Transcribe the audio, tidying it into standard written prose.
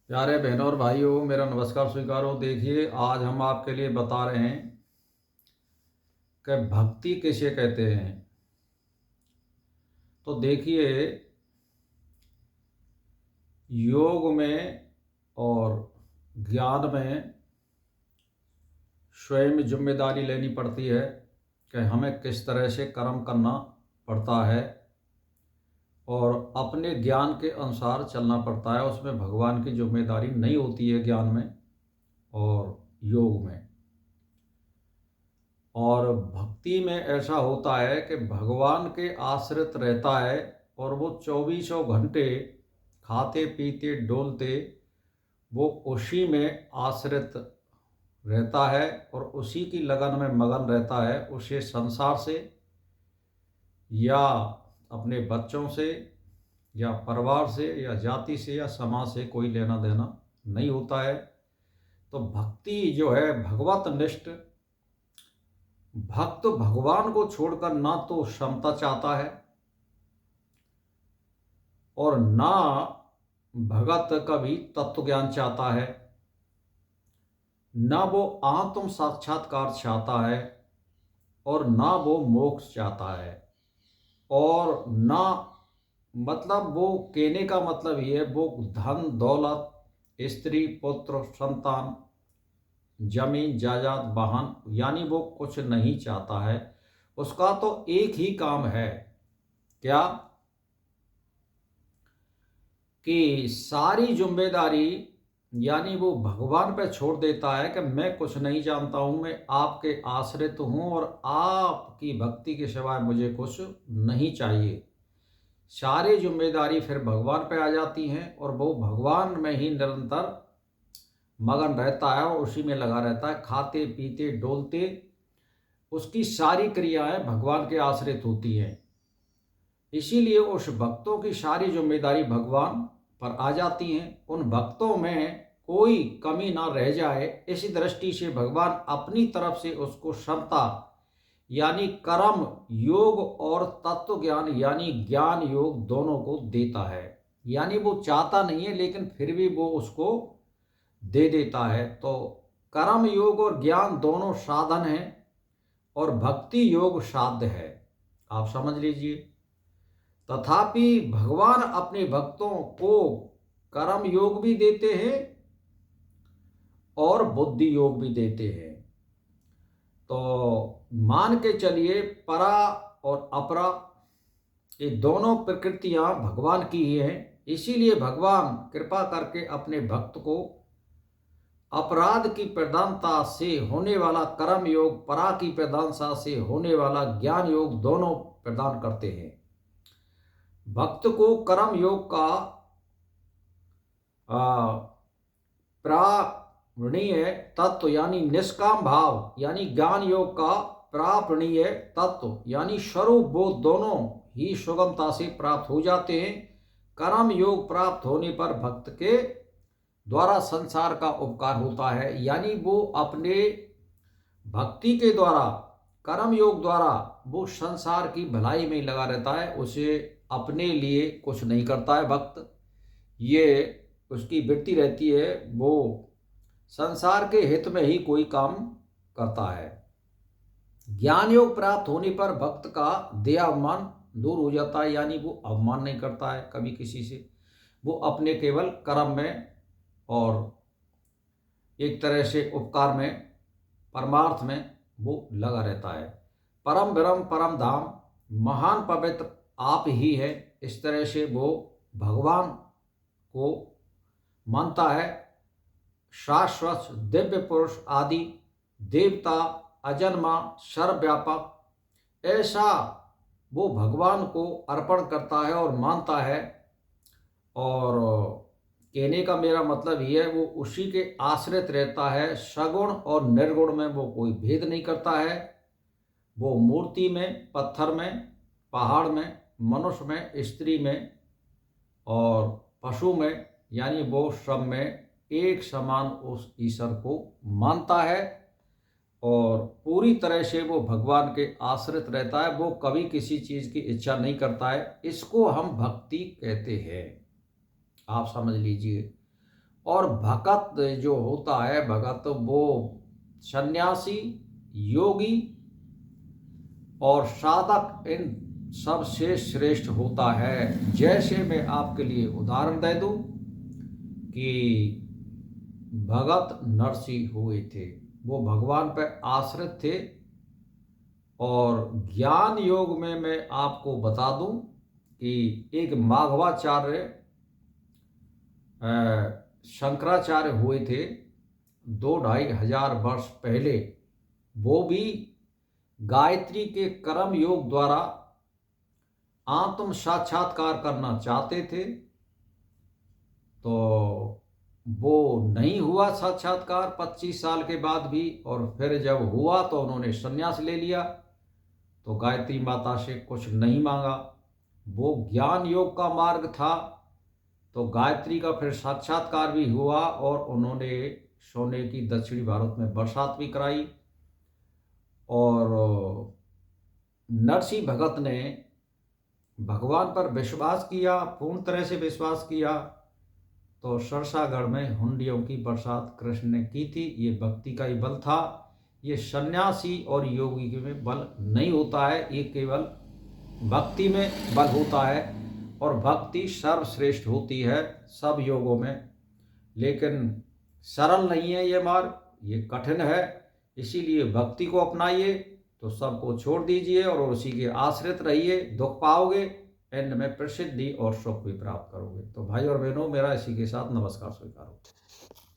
प्यारे बहनों और भाइयों, मेरा नमस्कार स्वीकार हो। देखिए, आज हम आपके लिए बता रहे हैं कि भक्ति किसे कहते हैं। तो देखिए, योग में और ज्ञान में स्वयं जिम्मेदारी लेनी पड़ती है कि हमें किस तरह से कर्म करना पड़ता है और अपने ज्ञान के अनुसार चलना पड़ता है। उसमें भगवान की जिम्मेदारी नहीं होती है, ज्ञान में और योग में। और भक्ति में ऐसा होता है कि भगवान के आश्रित रहता है और वो चौबीसों घंटे खाते पीते डोलते वो उसी में आश्रित रहता है और उसी की लगन में मगन रहता है। उसे संसार से या अपने बच्चों से या परिवार से या जाति से या समाज से कोई लेना देना नहीं होता है। तो भक्ति जो है, भगवत निष्ठ भक्त भगवान को छोड़कर ना तो क्षमता चाहता है और ना भगत कभी तत्व ज्ञान चाहता है, ना वो आत्म साक्षात्कार चाहता है और ना वो मोक्ष चाहता है। और ना, मतलब वो कहने का मतलब ये है, वो धन दौलत, स्त्री पुत्र संतान, जमीन जायदाद वाहन, यानी वो कुछ नहीं चाहता है। उसका तो एक ही काम है, क्या कि सारी जिम्मेदारी यानी वो भगवान पे छोड़ देता है कि मैं कुछ नहीं जानता हूँ, मैं आपके आश्रित हूँ और आपकी भक्ति के सिवाय मुझे कुछ नहीं चाहिए। सारी जिम्मेदारी फिर भगवान पे आ जाती हैं और वो भगवान में ही निरंतर मगन रहता है और उसी में लगा रहता है। खाते पीते डोलते उसकी सारी क्रियाएं भगवान के आश्रित होती हैं। इसीलिए उस भक्तों की सारी जिम्मेदारी भगवान पर आ जाती हैं। उन भक्तों में कोई कमी ना रह जाए, इसी दृष्टि से भगवान अपनी तरफ से उसको क्षमता यानी कर्म योग और तत्व ज्ञान यानी ज्ञान योग दोनों को देता है। यानी वो चाहता नहीं है लेकिन फिर भी वो उसको दे देता है। तो कर्म योग और ज्ञान दोनों साधन हैं और भक्ति योग साध्य है, आप समझ लीजिए। तथापि भगवान अपने भक्तों को कर्म योग भी देते हैं और बुद्धि योग भी देते हैं। तो मान के चलिए, परा और अपरा ये दोनों प्रकृतियां भगवान की ही हैं। इसीलिए भगवान कृपा करके अपने भक्त को अपराध की प्रधानता से होने वाला कर्म योग, परा की प्रधानता से होने वाला ज्ञान योग दोनों प्रदान करते हैं। भक्त को कर्म योग का प्रापणीय तत्व यानी निष्काम भाव यानी ज्ञान योग का प्रापणीय तत्व यानी स्वरूप बोध दोनों ही सुगमता से प्राप्त हो जाते हैं। कर्म योग प्राप्त होने पर भक्त के द्वारा संसार का उपकार होता है, यानी वो अपने भक्ति के द्वारा कर्म योग द्वारा वो संसार की भलाई में लगा रहता है। उसे अपने लिए कुछ नहीं करता है भक्त, ये उसकी वृत्ति रहती है, वो संसार के हित में ही कोई काम करता है। ज्ञान योग प्राप्त होने पर भक्त का देहाभिमान दूर हो जाता है, यानी वो अवमान नहीं करता है कभी किसी से। वो अपने केवल कर्म में और एक तरह से उपकार में, परमार्थ में वो लगा रहता है। परम ब्रह्म परम धाम महान पवित्र आप ही है, इस तरह से वो भगवान को मानता है। शाश्वत दिव्य पुरुष आदि देवता अजन्मा सर्वव्यापक ऐसा वो भगवान को अर्पण करता है और मानता है। और कहने का मेरा मतलब ये है, वो उसी के आश्रित रहता है। सगुण और निर्गुण में वो कोई भेद नहीं करता है। वो मूर्ति में, पत्थर में, पहाड़ में, मनुष्य में, स्त्री में और पशु में, यानी वो सब में एक समान उस ईश्वर को मानता है और पूरी तरह से वो भगवान के आश्रित रहता है। वो कभी किसी चीज़ की इच्छा नहीं करता है। इसको हम भक्ति कहते हैं, आप समझ लीजिए। और भगत जो होता है, भगत वो सन्यासी, योगी और साधक इन सबसे श्रेष्ठ होता है। जैसे मैं आपके लिए उदाहरण दे दूं कि भगत नरसिंह हुए थे, वो भगवान पर आश्रित थे। और ज्ञान योग में मैं आपको बता दूं कि एक माघवाचार्य शंकराचार्य हुए थे 2-2,500 वर्ष पहले। वो भी गायत्री के कर्म योग द्वारा आत्म साक्षात्कार करना चाहते थे, तो वो नहीं हुआ साक्षात्कार 25 साल के बाद भी। और फिर जब हुआ तो उन्होंने संन्यास ले लिया, तो गायत्री माता से कुछ नहीं मांगा। वो ज्ञान योग का मार्ग था, तो गायत्री का फिर साक्षात्कार भी हुआ और उन्होंने सोने की दक्षिणी भारत में बरसात भी कराई। और नरसिंह भगत ने भगवान पर विश्वास किया, पूर्ण तरह से विश्वास किया, तो सरसागढ़ में हुंडियों की बरसात कृष्ण ने की थी। ये भक्ति का ही बल था। ये सन्यासी और योगी के में बल नहीं होता है, ये केवल भक्ति में बल होता है। और भक्ति सर्वश्रेष्ठ होती है सब योगों में, लेकिन सरल नहीं है ये मार्ग, ये कठिन है। इसीलिए भक्ति को अपनाइए, तो सबको छोड़ दीजिए और उसी के आश्रित रहिए, दुख पाओगे, एंड में प्रसिद्धि और सुख भी प्राप्त करोगे। तो भाई और बहनों, मेरा इसी के साथ नमस्कार स्वीकार हो।